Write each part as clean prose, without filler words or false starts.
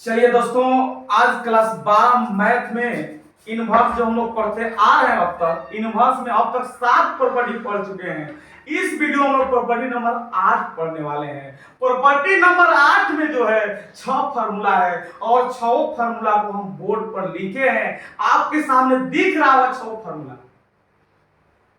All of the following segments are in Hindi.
चलिए दोस्तों, आज क्लास 12 मैथ में इनवर्स जो हम लोग पढ़ते आ रहे हैं, अब तक इनवर्स में अब तक 7 प्रॉपर्टी पढ़ चुके हैं। इस वीडियो में हम लोग प्रॉपर्टी नंबर 8 पढ़ने वाले हैं। प्रॉपर्टी नंबर 8 में जो है 6 फार्मूला है और 6 फार्मूला को हम बोर्ड पर लिखे हैं। आपके सामने दिख रहा होगा 6 फार्मूला।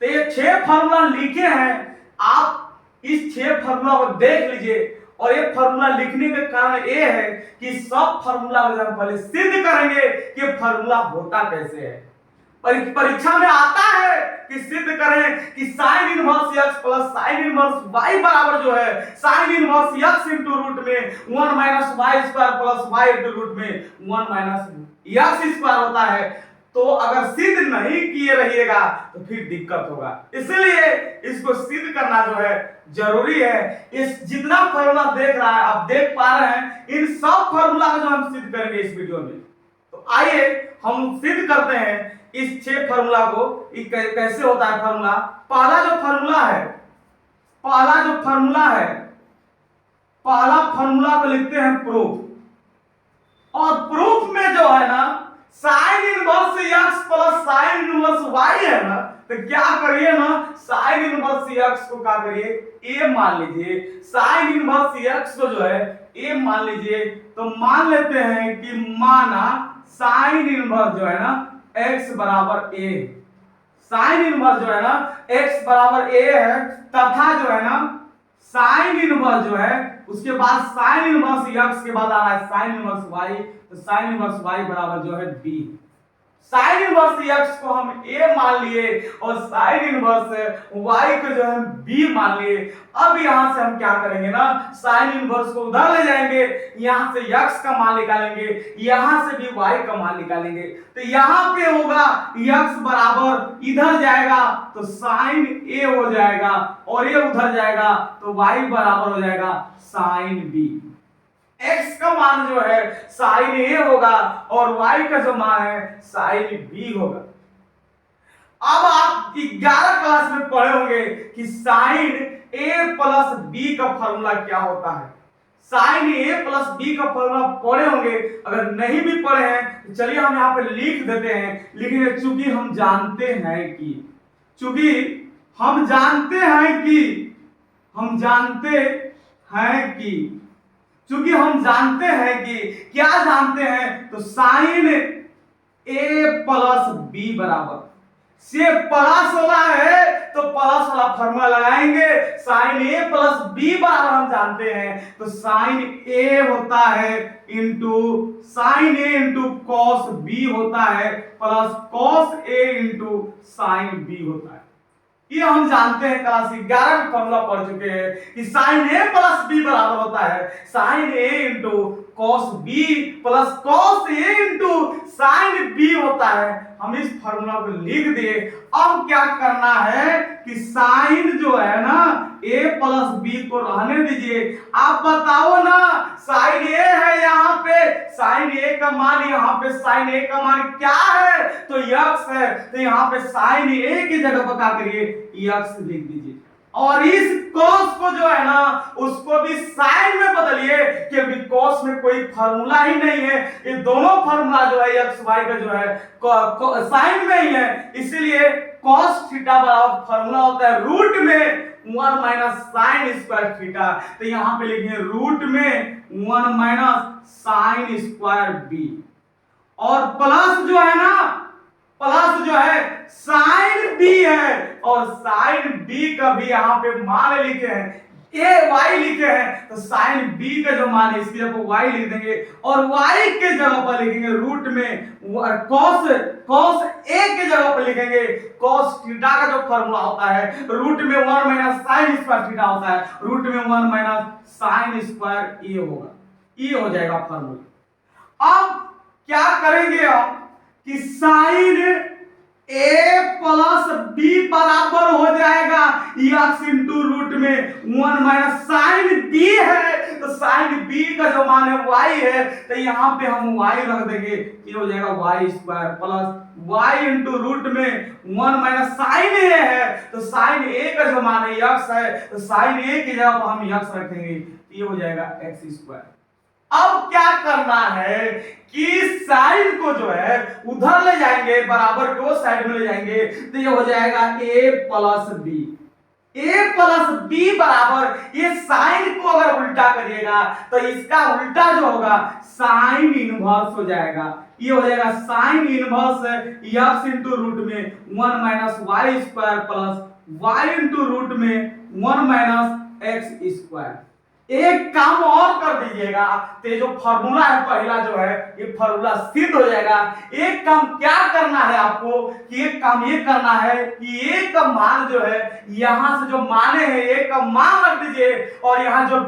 तो ये 6 फार्मूला लिखे हैं, आप इस 6 फार्मूला को देख लीजिए। और ये फार्मूला लिखने का कारण ये है कि सब फार्मूला को हम पहले सिद्ध करेंगे कि फार्मूला होता कैसे है। परीक्षा में आता है कि सिद्ध करें कि sine inverse x plus sine inverse y बराबर जो है sine inverse x into root में 1 minus y square plus y into root में 1 माइनस x स्क्वायर होता है। तो अगर सिद्ध नहीं किए रहिएगा तो फिर दिक्कत होगा, इसलिए इसको सिद्ध करना जो है जरूरी है। इस जितना फार्मूला देख रहा है, आप देख पा रहे हैं, इन सब फार्मूला को जो हम सिद्ध करेंगे इस वीडियो में। तो आइए हम सिद्ध करते हैं इस 6 फार्मूला को। कैसे होता है फार्मूला। पहला जो फार्मूला है पहला फार्मूला को लिखते हैं प्रूफ। और प्रूफ में जो है ना sine inverse x plus sine inverse y है ना, तो क्या करिए ना, साइन इनवर्स x को क्या करिए a मान लीजिए। साइन इनवर्स x को जो है a मान लीजिए। तो मान लेते हैं कि माना साइन इनवर्स जो है ना x बराबर a, साइन इनवर्स जो है ना x बराबर a है, तथा जो है ना साइन इनवर्स जो है उसके बाद साइन इनवर्स x के बाद आ रहा है साइन इनवर्स y, तो साइन इनवर्स y बराबर जो है b। साइन इनवर्स x को हम a मान लिए और साइन इनवर्स y को जो है b मान लिए। अब यहां से हम क्या करेंगे ना, साइन इनवर्स को उधर ले जाएंगे, यहां से x का मान निकालेंगे, यहां से भी y का मान निकालेंगे। तो यहां पे होगा x बराबर, इधर जाएगा तो साइन a हो जाएगा और ये उधर जाएगा तो y बराबर हो जाएगा साइन b। x का मान जो है साइन a होगा और y का जो मान है साइन b होगा। अब आप 11 क्लास में पढ़े होंगे कि साइन a प्लस b का फॉर्मूला क्या होता है। साइन a प्लस b का फॉर्मूला पढ़े होंगे, अगर नहीं भी पढ़े हैं तो चलिए हम यहाँ पे लिख देते हैं। लिखेंगे चूंकि हम जानते हैं कि क्या जानते हैं, तो साइन a प्लस b बराबर से प्लस वाला है तो प्लस वाला फॉर्मूला लगाएंगे। साइन a प्लस b बराबर हम जानते हैं, तो साइन a होता है into sine a into cos b होता है plus cos a into sine b होता है। ये हम जानते हैं, क्लास 11 में फॉर्मूला पढ़ चुके हैं कि साइन a प्लस b बराबर होता है sine a into cos b plus cos a into sine b होता है। हम इस फॉर्मूला को लिख दिए। अब क्या करना है कि साइन जो है ना a प्लस b को रहने दीजिए। आप बताओ ना, साइन a है यहाँ पे, साइन a का मान यहाँ पे साइन a का मान क्या है, तो x है। तो यहाँ पे साइन a की जगह पर क्या करिए x लिख दीजिए और इस cos को जो है ना उसको भी साइन में बदलिए, क्योंकि cos में कोई फार्मूला ही नहीं है। ये दोनों फार्मूला जो है x y का जो है साइन में ही है, इसीलिए cos थीटा बराबर फार्मूला होता है रूट में 1 माइनस साइन स्क्वायर थीटा। तो यहां पे लिखेंगे रूट में 1 माइनस साइन स्क्वायर b और प्लस जो है ना, प्लस जो है साइन b है और साइन b का भी यहाँ पे मान लिखे हैं, a y लिखे हैं, तो साइन b का जो मान है इसकी जगह y लिख देंगे और y के जगह पर लिखेंगे रूट में cos a के जगह पर लिखेंगे cos थीटा का जो फॉर्मूला होता है रूट में 1 माइनस साइन स्क्वायर थीटा होता है, रूट में 1 माइनस साइन स्क्वायर a होगा, ये हो जाएगा फॉर्मूला। अब क्या करेंगे हम कि साइन a प्लस b बराबर हो जाएगा x इंटू रूट में 1 माइनस साइन b है, तो साइन b का जो मान है y है, तो यहाँ पे हम y रख देंगे, ये हो जाएगा y square plus y into root में 1 माइनस साइन a है, तो साइन a का जो मान है x है, तो साइन a की जगह पर हम x रखेंगे, ये हो जाएगा x स्क्वायर। अब अब क्या करना है कि साइन को जो है उधर ले जाएंगे, बराबर के वो साइड में ले जाएंगे, तो ये हो जाएगा a plus b. a plus b बराबर, ये साइन को अगर उल्टा करिएगा तो इसका उल्टा जो होगा साइन इनवर्स हो जाएगा। ये हो जाएगा sine inverse x into root में 1 minus y square plus y into root में 1 माइनस एक्स स्क्वायर। एक काम और कर दीजिएगा, तो जो फॉर्मूला है पहला जो है ये फॉर्मूला सिद्ध हो जाएगा। एक काम क्या करना है आपको कि एक काम ये करना है कि ए का मान जो है यहां से जो माने हैं ए का मान रख दीजिए, और यहां जो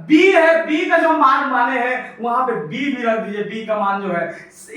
बी है बी का जो मान माने हैं वहां पे बी भी रख दीजिए। बी का मान जो है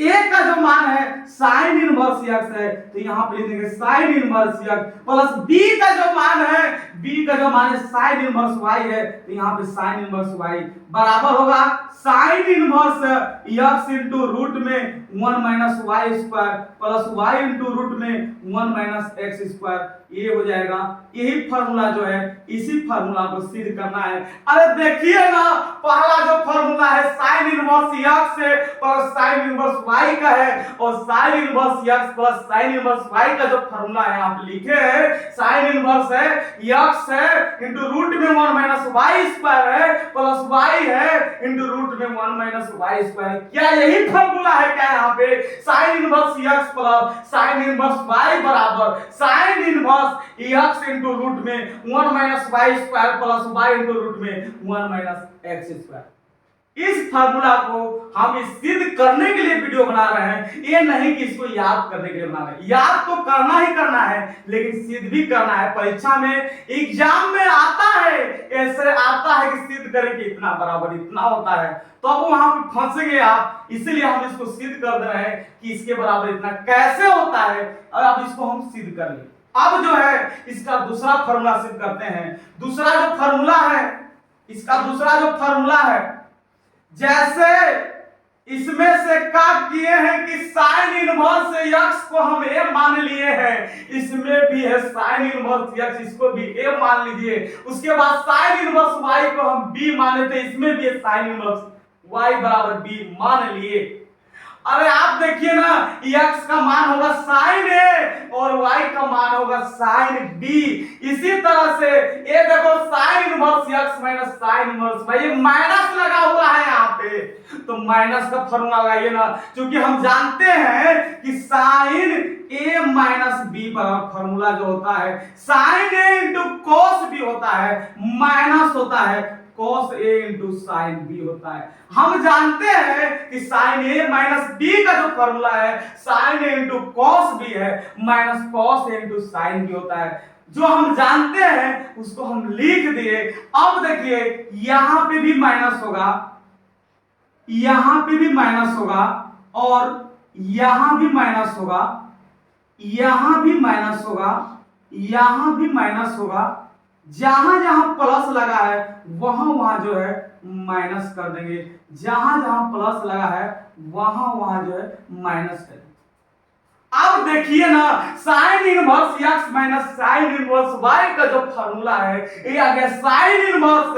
ए का जो मान है साइन इनवर्स एक्स है, तो यहां पे लिख देंगे sine inverse x plus b का जो मान है, बी का जो मान है साइन इनवर्स वाई है, तो यहाँ पे साइन इनवर्स वाई बराबर होगा sine inverse x into root में 1 minus y square plus y into root में 1 माइनस एक्स स्क्वायर। ये हो जाएगा, यही फार्मूला जो है इसी फार्मूला को सिद्ध करना है। अरे देखिए ना, पहला जो फार्मूला है साइन इनवर्स एक्स से प्लस साइन इनवर्स वाई का है, और sine inverse x plus sine inverse y का जो फार्मूला है आप लिखे हैं साइन इनवर्स है एक्स है इंटू रूट में 1 माइनस वाई स्क्वायर है प्लस वाई है इंटू रूट में 1 माइनस वाई स्क्वायर। क्या यही फार्मूला है क्या यहाँ पे? Sine inverse x plus sine inverse y बराबर sine inverse x into root में 1 minus y square plus y into root में 1 माइनस एक्स स्क्वायर। इस फार्मूला को हम सिद्ध करने के लिए वीडियो बना रहे हैं, ये नहीं कि इसको याद करने के लिए बना रहे हैं। याद तो करना ही करना है, लेकिन सिद्ध भी करना है। परीक्षा में एग्जाम में आता है, ऐसे आता है कि सिद्ध करें कि इतना बराबर इतना होता है, तो अब वहां पे फंसेंगे आप। इसलिए हम इसको सिद्ध कर दे रहे हैं कि इसके बराबर इतना कैसे होता है, और अब इसको हम सिद्ध कर लें। अब जो है इसका दूसरा फार्मूला सिद्ध करते हैं। दूसरा जो फार्मूला है, इसका दूसरा जो फार्मूला है, जैसे इसमें से क्या किए हैं कि साइन इनवर्स एक्स को हम ए मान लिए हैं, इसमें भी है साइन इनवर्स एक्स, इसको भी ए मान लीजिए। उसके बाद साइन इनवर्स वाई को हम बी माने थे, इसमें भी है साइन इनवर्स वाई बराबर बी मान लिए। अरे आप देखिए ना, x का मान होगा साइन ए और y का मान होगा साइन बी। इसी तरह से ये देखो sign inverse x minus sine inverse y, ये माइनस लगा हुआ है यहाँ पे, तो माइनस का फॉर्मूला लगाइए ना, क्योंकि हम जानते हैं कि साइन ए माइनस बी बराबर फॉर्मूला जो होता है sine a into cos b होता है, माइनस होता है cos a into sine b होता है। हम जानते हैं कि साइन ए माइनस बी का जो फॉर्मूला है sine a into cos B है, minus cos A into sine b होता है। जो हम जानते हैं उसको हम लिख दिए। अब देखिए यहां पे भी माइनस होगा, यहां पे भी माइनस होगा, और यहां भी माइनस होगा, यहां भी माइनस होगा, यहां भी माइनस होगा। जहां जहां प्लस लगा है वहां वहां जो है माइनस कर देंगे, जहां जहां प्लस लगा है वहां वहां जो है माइनस कर देंगे। अब देखिए ना, sine inverse x minus sine inverse y का जो फार्मूला है ये आ गया sine inverse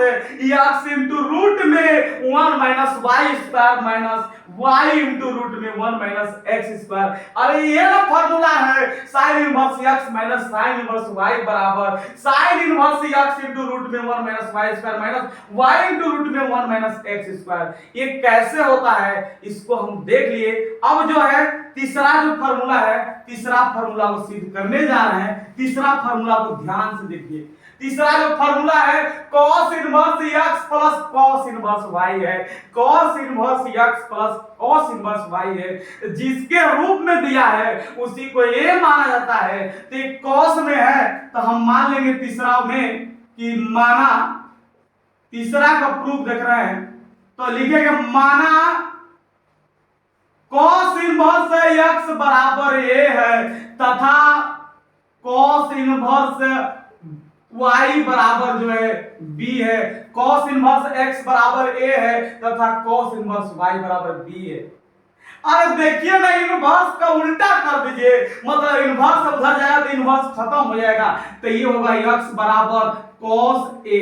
x into root में 1 minus y square minus y into root में 1 माइनस एक्स स्क्वायर। अरे ये ना फार्मूला है sine inverse x minus sine inverse y बराबर sine inverse x into root में 1 minus y square minus y into root में 1 माइनस एक्स स्क्वायर। ये कैसे होता है इसको हम देख लिए। अब जो है तीसरा जो फार्मूला है, तीसरा फार्मूला को सिद्ध करने जा रहे हैं। तीसरा फार्मूला को ध्यान से देखिए। तीसरा जो फार्मूला है cos inverse x plus cos inverse y है, cos inverse x plus cos inverse y है। जिसके रूप में दिया है उसी को a माना जाता है, तो ये cos में है तो हम मान लेंगे तीसरा में कि माना, तीसरा का प्रूफ देख रहे हैं तो लिखेंगे माना cos इनवर्स x बराबर a है तथा cos इनवर्स y बराबर जो है b है, cos इनवर्स x बराबर a है तथा cos इनवर्स y बराबर b है। अरे देखिए ना, इनवर्स का उल्टा कर दीजिए, मतलब इनवर्स उधर जाएगा तो इनवर्स खत्म हो जाएगा, तो ये होगा x बराबर cos a।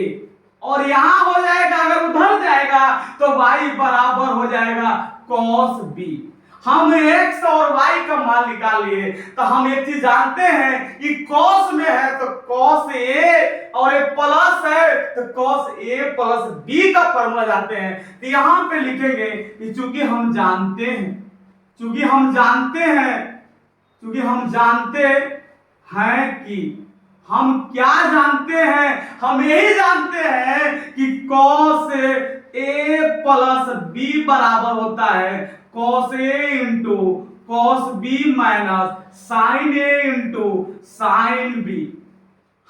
और यहां हो जाएगा, अगर उधर जाएगा तो y बराबर हो जाएगा cos b। हम x और y का मान निकाल लिए, तो हम एक चीज जानते हैं कि cos में है तो cos a और ये प्लस है तो cos a प्लस b का फॉर्मूला जानते हैं। तो यहां पे लिखेंगे कि चूंकि हम जानते हैं कि हम क्या जानते हैं, हम यही जानते हैं कि cos a प्लस b बराबर होता है cos a into cos b minus sin a into sin b।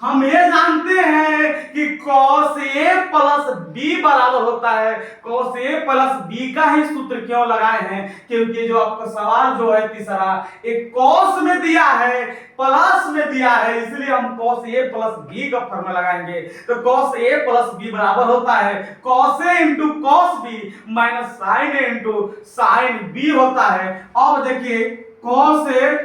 हम ये जानते हैं कि cos a प्लस b बराबर होता है cos a प्लस b का ही सूत्र क्यों लगाए हैं, क्योंकि जो आपका सवाल जो है तीसरा एक cos में दिया है प्लस में दिया है, इसलिए हम cos a प्लस b का फॉर्मूला लगाएंगे। तो cos a प्लस b बराबर होता है cos a into cos b minus sin a into sin b होता है। अब देखिए cos a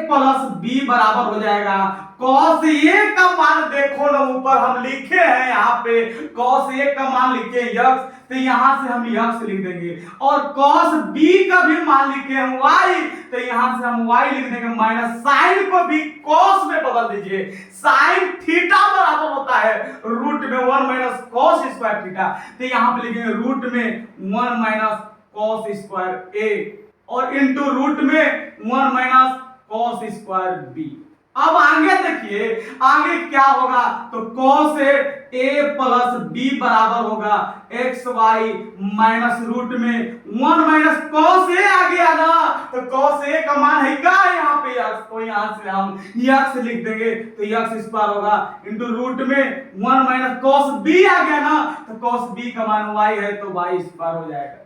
प्लस b बराबर हो जाएगा cos a का मान देखो ना, ऊपर हम लिखे हैं यहाँ पे cos a का मान लिखे x, तो यहां से हम x लिख देंगे, और cos b का भी मान लिखे हैं y, तो यहां से हम y लिख देंगे माइनस sin को भी cos में बदल दीजिए। sin थीटा बराबर होता है रूट में 1 माइनस cos स्क्वायर थीटा, तो यहां पे लिखेंगे रूट में 1 माइनस cos स्क्वायर a और इंटू रूट में 1 माइनस cos स्क्वायर b। अब आगे देखिए आगे क्या होगा, तो cos a प्लस b बराबर होगा एक्स वाई माइनस रूट में 1 माइनस cos a आ गया ना, तो cos a का मान है क्या यहाँ पे x, तो यहाँ से हम x लिख देंगे, तो x स्क्वायर होगा इंटू रूट में 1 माइनस cos b आ गया ना, तो cos b का मान y है तो y स्क्वायर हो जाएगा।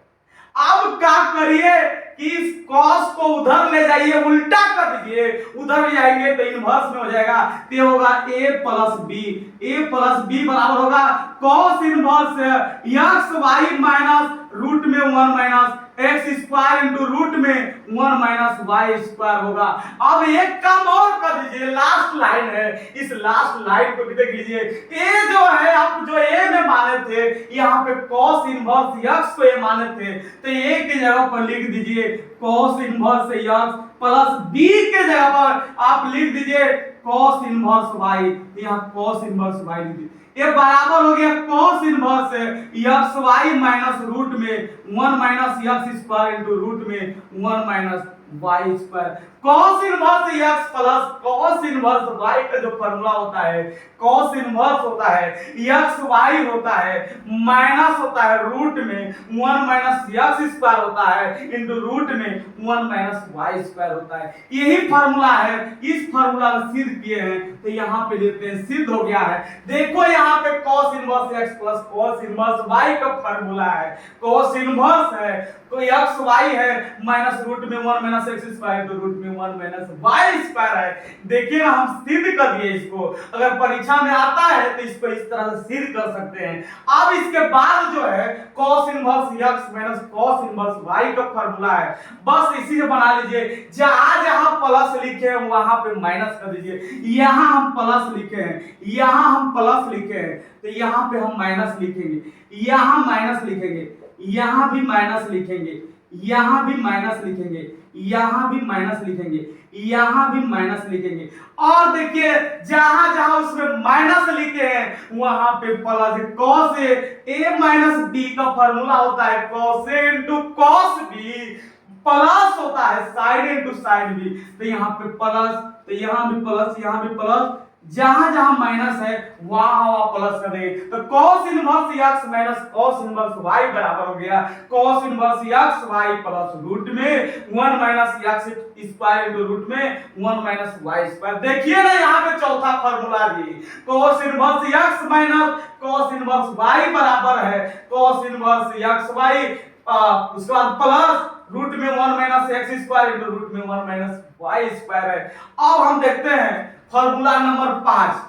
अब क्या करिए कि इस cos को उधर ले जाइए, उल्टा कर दीजिए, उधर ले जाएंगे तो इनवर्स में हो जाएगा, तो होगा a प्लस b बराबर होगा cos inverse x y minus root में 1 minus x square into root में 1 माइनस वाई स्क्वायर होगा। अब एक काम और कर दीजिए, लास्ट लाइन है, इस लास्ट लाइन को भी देख लीजिए, ए जो है आप जो ए में माने थे यहाँ पे cos इनवर्स x को ए माने थे, तो ए की जगह पर लिख दीजिए cos inverse x plus b के जगह पर आप लिख दीजिए cos इनवर्स y, यहाँ cos इनवर्स y लिख दीजिए, ये बराबर हो गया cos inverse x y minus root में 1 minus x square into root में 1 minus y square. cos inverse x plus cos inverse y का जो फॉर्मूला होता है, cos इनवर्स होता है x y होता है माइनस होता है रूट में 1 माइनस x स्क्वायर होता है इंटू रूट में 1 माइनस y स्क्वायर होता है। यही फॉर्मूला है, इस फॉर्मूला को सिद्ध किए हैं, तो यहाँ पे लेते हैं सिद्ध हो गया है। देखो यहाँ पे cos inverse x plus cos inverse y का फॉर्मूला है, cos इनवर्स है तो x y है माइनस रूट में 1 माइनस x स्क्वायर तो रूट में 1 माइनस y स्क्वायर है। देखिए ना हम सिद्ध कर दिए इसको, अगर परीक्षा में आता है तो इसको इस तरह से सिद्ध कर सकते हैं। अब इसके बाद जो है cos inverse x minus cos inverse y का फॉर्मूला है, बस इसी से बना लीजिए, जहां जहां प्लस लिखे हैं वहां पे माइनस कर दीजिए। यहां हम प्लस लिखे हैं, यहां हम प्लस लिखे हैं, तो यहां पे हम माइनस लिखेंगे, यहां माइनस लिखेंगे, यहां भी माइनस लिखेंगे, यहां भी माइनस लिखेंगे, यहां भी माइनस लिखेंगे, यहां भी माइनस लिखेंगे, और देखिए जहां जहां उसमें माइनस लिखे हैं वहां पे plus. cos a minus b का फॉर्मूला होता है cos a into cos b plus होता है sin इंटू sin b, तो यहाँ पे प्लस, तो यहाँ भी प्लस, यहाँ भी प्लस, जहां जहां माइनस है वहां वहां प्लस कर देंगे, तो cos inverse x minus cos inverse y बराबर हो गया cos inverse x y plus root में 1 minus x square into root में 1 माइनस y स्क्वायर। देखिए ना यहाँ पे चौथा फार्मूला जी, cos inverse x minus cos inverse y बराबर है cos इनवर्स x y, उसके बाद प्लस रूट में 1 minus x square into root में 1 माइनस y स्क्वायर है। अब हम देखते हैं फॉर्मूला नंबर 5,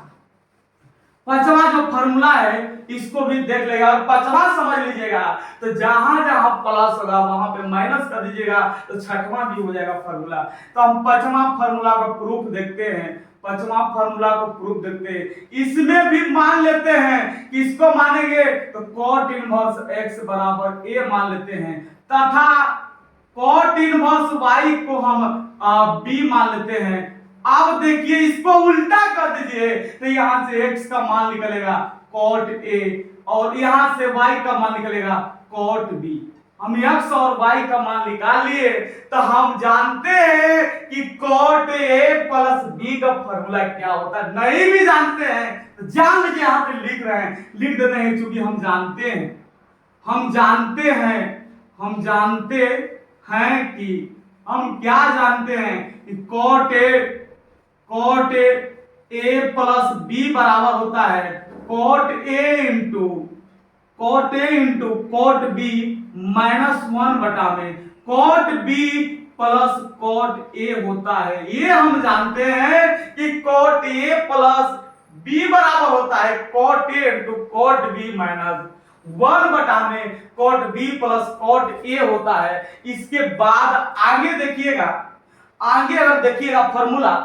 पांचवा जो फॉर्मूला है इसको भी देख लेगा और पांचवा समझ लीजिएगा, तो जहां जहां प्लस होगा वहां पे माइनस कर दीजिएगा, तो छठवां भी हो जाएगा फॉर्मूला। तो हम पांचवा फॉर्मूला का प्रूफ देखते हैं, पांचवा फॉर्मूला को प्रूफ देखते हैं। इसमें भी मान लेते हैं, किसको मानेंगे तो cot इनवर्स x बराबर a मान लेते हैं, तथा cot इनवर्स y को हम b मान लेते हैं। अब देखिए इसको उल्टा कर दीजिए तो यहां से x का मान निकलेगा cot a और यहां से y का मान निकलेगा cot b। हम x और y का मान निकाल लिए तो हम जानते हैं कि cot a प्लस b का फॉर्मूला क्या होता है। नहीं भी जानते हैं तो जान लीजिए, यहां पे लिख रहे हैं, लिख देते हैं, क्योंकि हम जानते हैं कि हम क्या जानते हैं कि cot a प्लस b बराबर होता है cot a into cot b minus 1 बटा में cot b plus cot a होता है। ये हम जानते हैं कि cot a प्लस b बराबर होता है cot a into cot b minus 1 बटा में cot b plus cot a होता है। इसके बाद आगे देखिएगा, आगे अगर देखिएगा फॉर्मूला,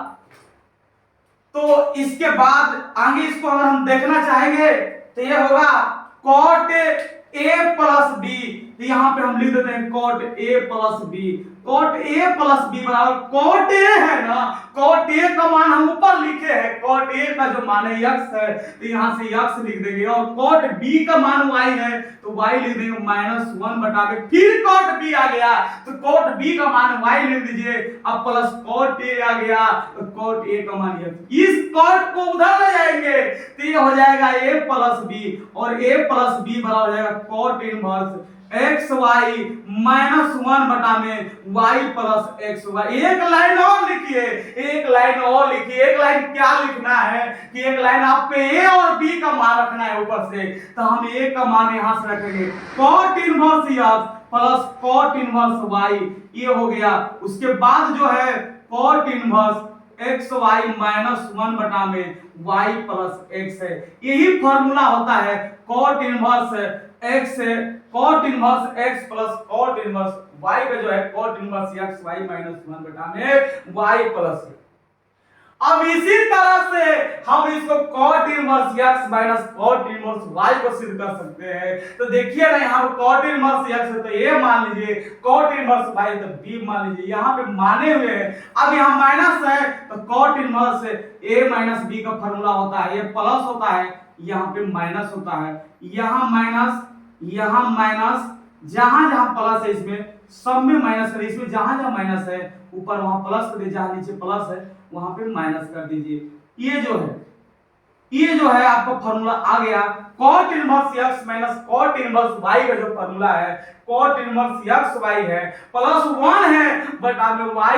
तो इसके बाद आगे इसको अगर हम देखना चाहेंगे तो ये होगा cot a प्लस b, तो यहां पे हम लिख देते हैं cot a plus b। cot a plus b बराबर cot a है ना, cot a का मान हम ऊपर लिखे हैं, cot a का जो मान है x है तो यहां से x लिख देंगे, और cot b का मान y है तो y लिख देंगे माइनस 1 बटा में, फिर cot b आ गया तो cot b का मान y लिख दीजिए, अब प्लस cot a आ गया तो cot a का मान x। इस cot को उधर ले जाएंगे तो ये हो जाएगा a प्लस b, और a प्लस b बराबर हो जाएगा cot inverse x y minus 1 बटा में y प्लस एक्स वाई। एक लाइन और लिखिए, एक लाइन क्या लिखना है कि एक लाइन आपको a और b का मान रखना है ऊपर से, तो हम a का मान यहां से रखेंगे cot inverse x plus cot inverse y, ये हो गया। उसके बाद जो है cot inverse x y minus 1 बटा में y प्लस एक्स है। यही फॉर्मूला होता है cot इनवर्स x है, cot inverse x plus cot inverse y का जो है cot inverse x y minus 1 बटा में y प्लस। अब इसी तरह से हम इसको cot inverse x minus cot inverse y को सिद्ध कर सकते हैं। तो देखिए ना, यहाँ पे cot इनवर्स x है तो a मान लीजिए, cot इनवर्स y है तो b मान लीजिए, यहाँ पे माने हुए हैं। अब यहाँ माइनस है तो cot inverse a minus b का फॉर्मूला होता है, ये प्लस होता है, यहाँ पे माइनस होता है, यहाँ माइनस, जहां जहां प्लस है इसमें सब में माइनस करिए, इसमें जहां जहां माइनस है ऊपर वहां प्लस कर दीजिए, जहां नीचे प्लस है वहां पे माइनस कर दीजिए। ये जो है आपका फॉर्मूला आ गया cot inverse x minus cot inverse y का जो फॉर्मूला है cot इनवर्स x y है प्लस 1 है बटा में y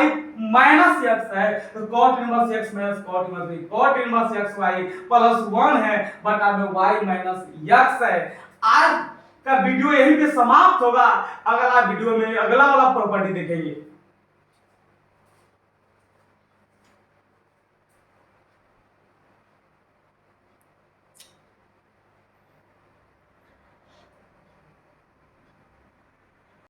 माइनस x है, तो cot inverse x minus cot inverse y, cot inverse x y plus 1 है बटा में y माइनस x है। आज का वीडियो यहीं पे समाप्त होगा, अगला वीडियो में अगला वाला प्रॉपर्टी देखेंगे।